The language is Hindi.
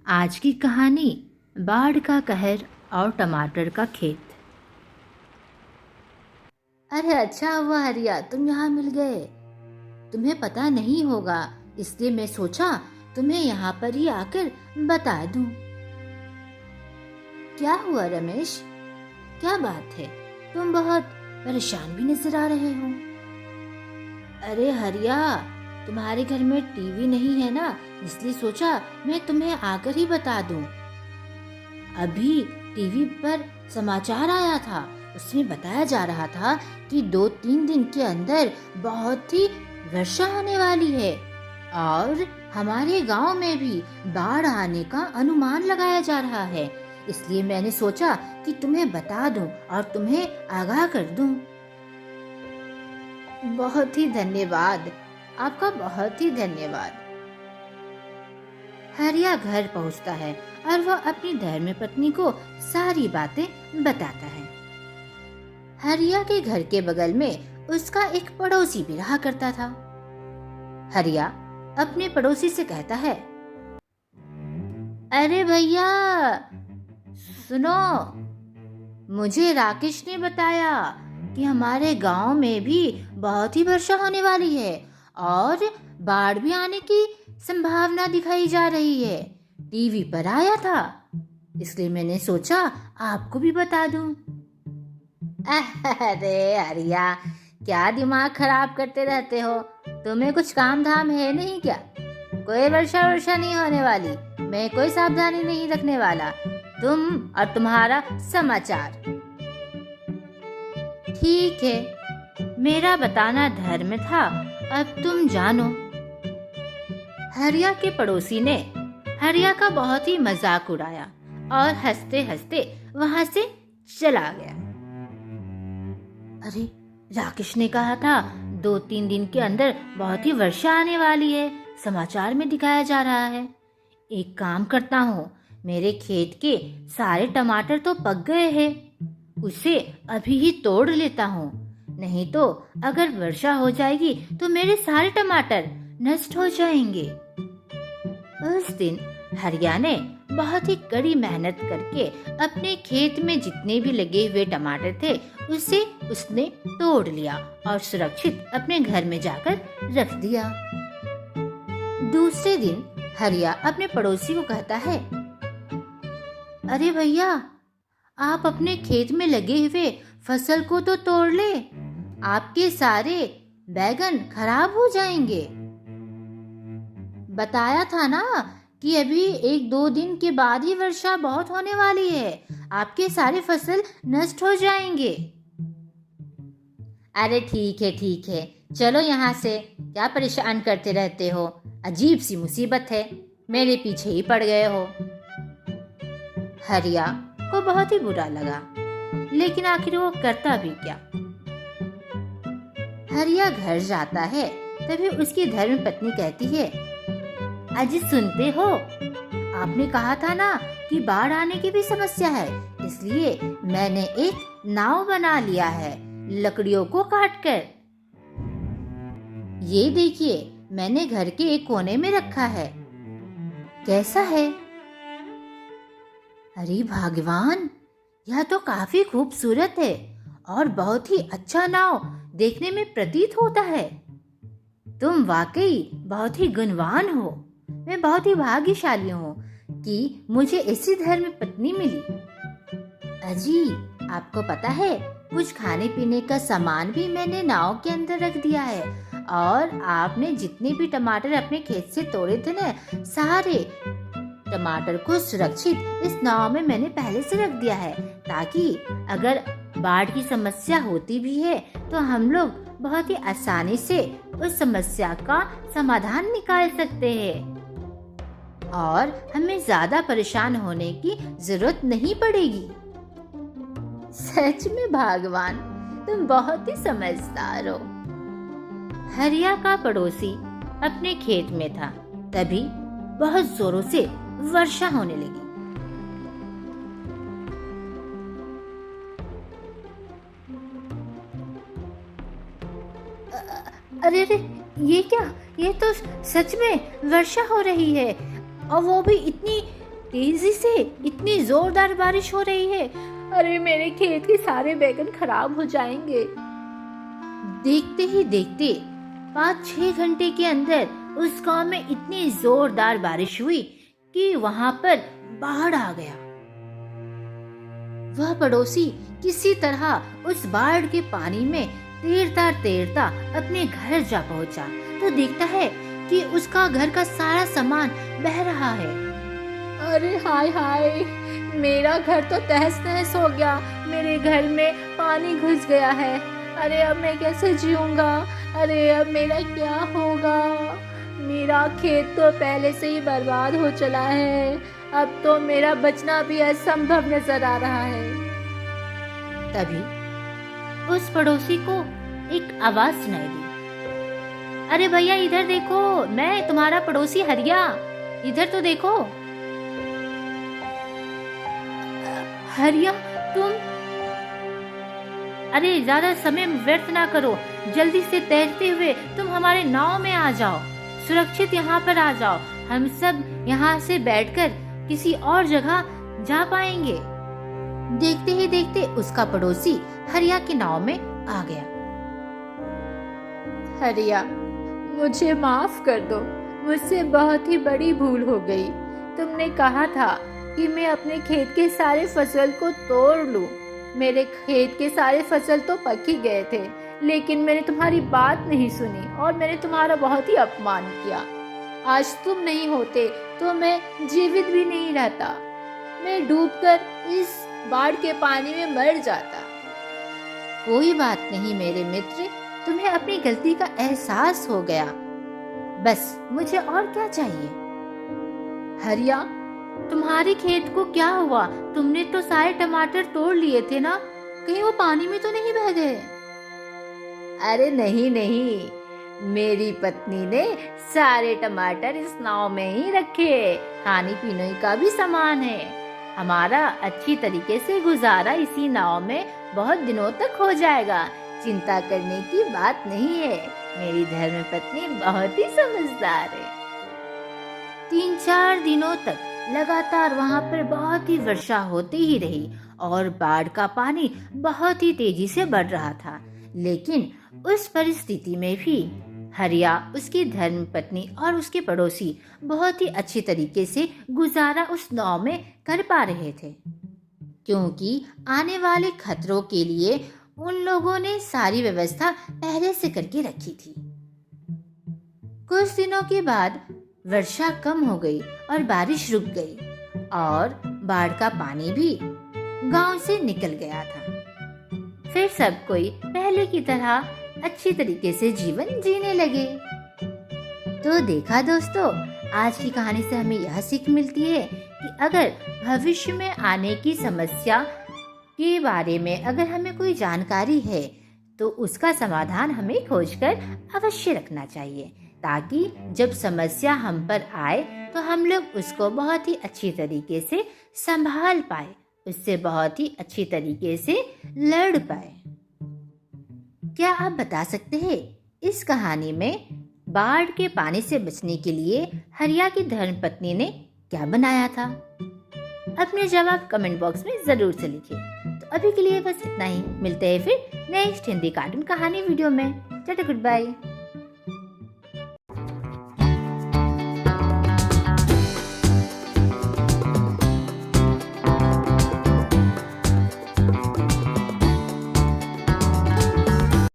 आज की कहानी बाढ़ का कहर और टमाटर का खेत। अरे अच्छा हुआ हरिया, तुम यहाँ मिल गए। तुम्हें पता नहीं होगा इसलिए मैं सोचा तुम्हें यहाँ पर ही आकर बता दूं। क्या हुआ रमेश, क्या बात है? तुम बहुत परेशान भी नजर आ रहे हो। अरे हरिया, तुम्हारे घर में टीवी नहीं है ना, इसलिए सोचा मैं तुम्हें आकर ही बता दूं। अभी टीवी पर समाचार आया था, उसमें बताया जा रहा था कि 2-3 दिन के अंदर बहुत ही वर्षा होने वाली है और हमारे गांव में भी बाढ़ आने का अनुमान लगाया जा रहा है। इसलिए मैंने सोचा कि तुम्हें बता दूं और तुम्हें आगाह कर दूं। बहुत ही धन्यवाद, आपका बहुत ही धन्यवाद। हरिया घर पहुंचता है और वह अपनी धर्मपत्नी को सारी बातें बताता है। हरिया के घर के बगल में उसका एक पड़ोसी भी रहा करता था। हरिया अपने पड़ोसी से कहता है, अरे भैया सुनो, मुझे राकेश ने बताया कि हमारे गांव में भी बहुत ही वर्षा होने वाली है और बाढ़ भी आने की संभावना दिखाई जा रही है। टीवी पर आया था, इसलिए मैंने सोचा आपको भी बता दूं। अरे हरिया, क्या दिमाग खराब करते रहते हो? तुम्हें कुछ काम धाम है नहीं क्या? कोई वर्षा नहीं होने वाली, मैं कोई सावधानी नहीं रखने वाला। तुम और तुम्हारा समाचार। ठीक है, मेरा बताना धर्म था, अब तुम जानो। हरिया के पड़ोसी ने हरिया का बहुत ही मजाक उड़ाया और हंसते हंसते वहां से चला गया। अरे राकेश ने कहा था 2-3 दिन के अंदर बहुत ही वर्षा आने वाली है, समाचार में दिखाया जा रहा है। एक काम करता हूँ, मेरे खेत के सारे टमाटर तो पक गए हैं, उसे अभी ही तोड़ लेता हूँ, नहीं तो अगर वर्षा हो जाएगी तो मेरे सारे टमाटर नष्ट हो जाएंगे। उस दिन हरिया ने बहुत ही कड़ी मेहनत करके अपने खेत में जितने भी लगे हुए टमाटर थे उसे उसने तोड़ लिया और सुरक्षित अपने घर में जाकर रख दिया। दूसरे दिन हरिया अपने पड़ोसी को कहता है, अरे भैया, आप अपने खेत में लगे हुए फसल को तो तोड़ ले, आपके सारे बैगन खराब हो जाएंगे। बताया था ना कि अभी 1-2 दिन के बाद ही वर्षा बहुत होने वाली है, आपके सारे फसल नष्ट हो जाएंगे। अरे ठीक है, चलो यहाँ से, क्या परेशान करते रहते हो? अजीब सी मुसीबत है, मेरे पीछे ही पड़ गए हो। हरिया को बहुत ही बुरा लगा, लेकिन आखिर वो करता भी क्या। हरिया घर जाता है, तभी उसकी धर्मपत्नी कहती है, अजी सुनते हो, आपने कहा था ना कि बाढ़ आने की भी समस्या है, इसलिए मैंने एक नाव बना लिया है लकड़ियों को काटकर। ये देखिए, मैंने घर के एक कोने में रखा है, कैसा है? अरे भगवान, यह तो काफी खूबसूरत है और बहुत ही अच्छा नाव देखने में प्रतीत होता है। तुम वाकई बहुत ही गुणवान हो। मैं बहुत ही भाग्यशाली हूँ कि मुझे ऐसी धर्म पत्नी मिली। अजी, आपको पता है, कुछ खाने पीने का सामान भी मैंने नाव के अंदर रख दिया है और आपने जितने भी टमाटर अपने खेत से तोड़े थे ना, सारे टमाटर को सुरक्षित इस नाव में मैंने पहले से रख दिया है, ताकि अगर बाढ़ की समस्या होती भी है तो हम लोग बहुत ही आसानी से उस समस्या का समाधान निकाल सकते हैं और हमें ज्यादा परेशान होने की जरूरत नहीं पड़ेगी। सच में भगवान, तुम बहुत ही समझदार हो। हरिया का पड़ोसी अपने खेत में था, तभी बहुत जोरों से वर्षा होने लगी। अरे ये क्या? ये तो सच में वर्षा हो रही है और वो भी इतनी तेजी से इतनी जोरदार बारिश हो रही है। अरे मेरे खेत के सारे बैगन खराब हो जाएंगे। देखते ही देखते 5-6 घंटे के अंदर उस गांव में इतनी जोरदार बारिश हुई कि वहां पर बाढ़ आ गया। वह पड़ोसी किसी तरह उस बाढ़ के पानी में तैरता तैरता अपने घर जा पहुंचा तो देखता है कि उसका घर का सारा सामान बह रहा है। अरे हाय हाय, मेरा घर तो तहस नहस हो गया। मेरे घर में पानी घुस गया है। अरे अब मैं कैसे जीऊंगा? अरे अब मेरा क्या होगा? मेरा खेत तो पहले से ही बर्बाद हो चला है। अब तो मेरा बचना भी असंभव नजर आ रहा है। तभी उस पड़ोसी को एक आवाज सुनाई दी। अरे भैया इधर देखो, मैं तुम्हारा पड़ोसी हरिया, इधर तो देखो। हरिया तुम? अरे ज्यादा समय व्यर्थ ना करो, जल्दी से तैरते हुए तुम हमारे नाव में आ जाओ, सुरक्षित यहाँ पर आ जाओ। हम सब यहाँ से बैठकर किसी और जगह जा पाएंगे। देखते ही देखते उसका पड़ोसी हरिया की नाव में आ गया। हरिया, मुझे माफ कर दो, मुझसे बहुत ही बड़ी भूल हो गई। तुमने कहा था कि मैं अपने खेत के सारे फसल को तोड़ लूं। मेरे खेत के सारे फसल तो पक ही गए थे, लेकिन मैंने तुम्हारी बात नहीं सुनी और मैंने तुम्हारा बहुत ही अपमान किया। आज तुम नहीं होते तो मैं जीवित भी नहीं रहता। मैं डूबकर इस बाढ़ के पानी में मर जाता। कोई बात नहीं मेरे मित्र, तुम्हें अपनी गलती का एहसास हो गया। बस मुझे और क्या चाहिए? हरिया, तुम्हारे खेत को क्या हुआ? तुमने तो सारे टमाटर तोड़ लिए थे ना? कहीं वो पानी में तो नहीं बह गए? अरे नहीं नहीं, मेरी पत्नी ने सारे टमाटर इस नाव में ही रखे। खाने पीने का भी सामान है। हमारा अच्छी तरीके से गुजारा इसी नाव में बहुत दिनों तक हो जाएगा। चिंता करने की बात नहीं है। मेरी धर्मपत्नी बहुत ही समझदार है। 3-4 दिनों तक लगातार वहां पर बहुत ही वर्षा होती ही रही और बाढ़ का पानी बहुत ही तेजी से बढ़ रहा था। लेकिन उस परिस्थिति में भी हरिया, उसकी धर्मपत्नी और उसके पड़ोसी बहुत ही अच्छी तरीके से गुजारा उस नाव में कर पा रहे थे, क्योंकि आने वाले खतरों के लिए उन लोगों ने सारी व्यवस्था पहले से करके रखी थी। कुछ दिनों के बाद वर्षा कम हो गई और बारिश रुक गई और बाढ़ का पानी भी गांव से निकल गया था। फिर सब कोई पहले की तरह अच्छी तरीके से जीवन जीने लगे। तो देखा दोस्तों, आज की कहानी से हमें यह सीख मिलती है कि अगर भविष्य में आने की समस्या के बारे में अगर हमें कोई जानकारी है तो उसका समाधान हमें खोजकर अवश्य रखना चाहिए, ताकि जब समस्या हम पर आए तो हम लोग उसको बहुत ही अच्छी तरीके से संभाल पाए, उससे बहुत ही अच्छी तरीके से लड़ पाए। क्या आप बता सकते हैं इस कहानी में बाढ़ के पानी से बचने के लिए हरिया की धर्मपत्नी ने क्या बनाया था? अपने जवाब कमेंट बॉक्स में जरूर से लिखिए। तो अभी के लिए बस इतना ही। मिलते हैं फिर नेक्स्ट हिंदी कार्टून कहानी वीडियो में। Tata, good bye.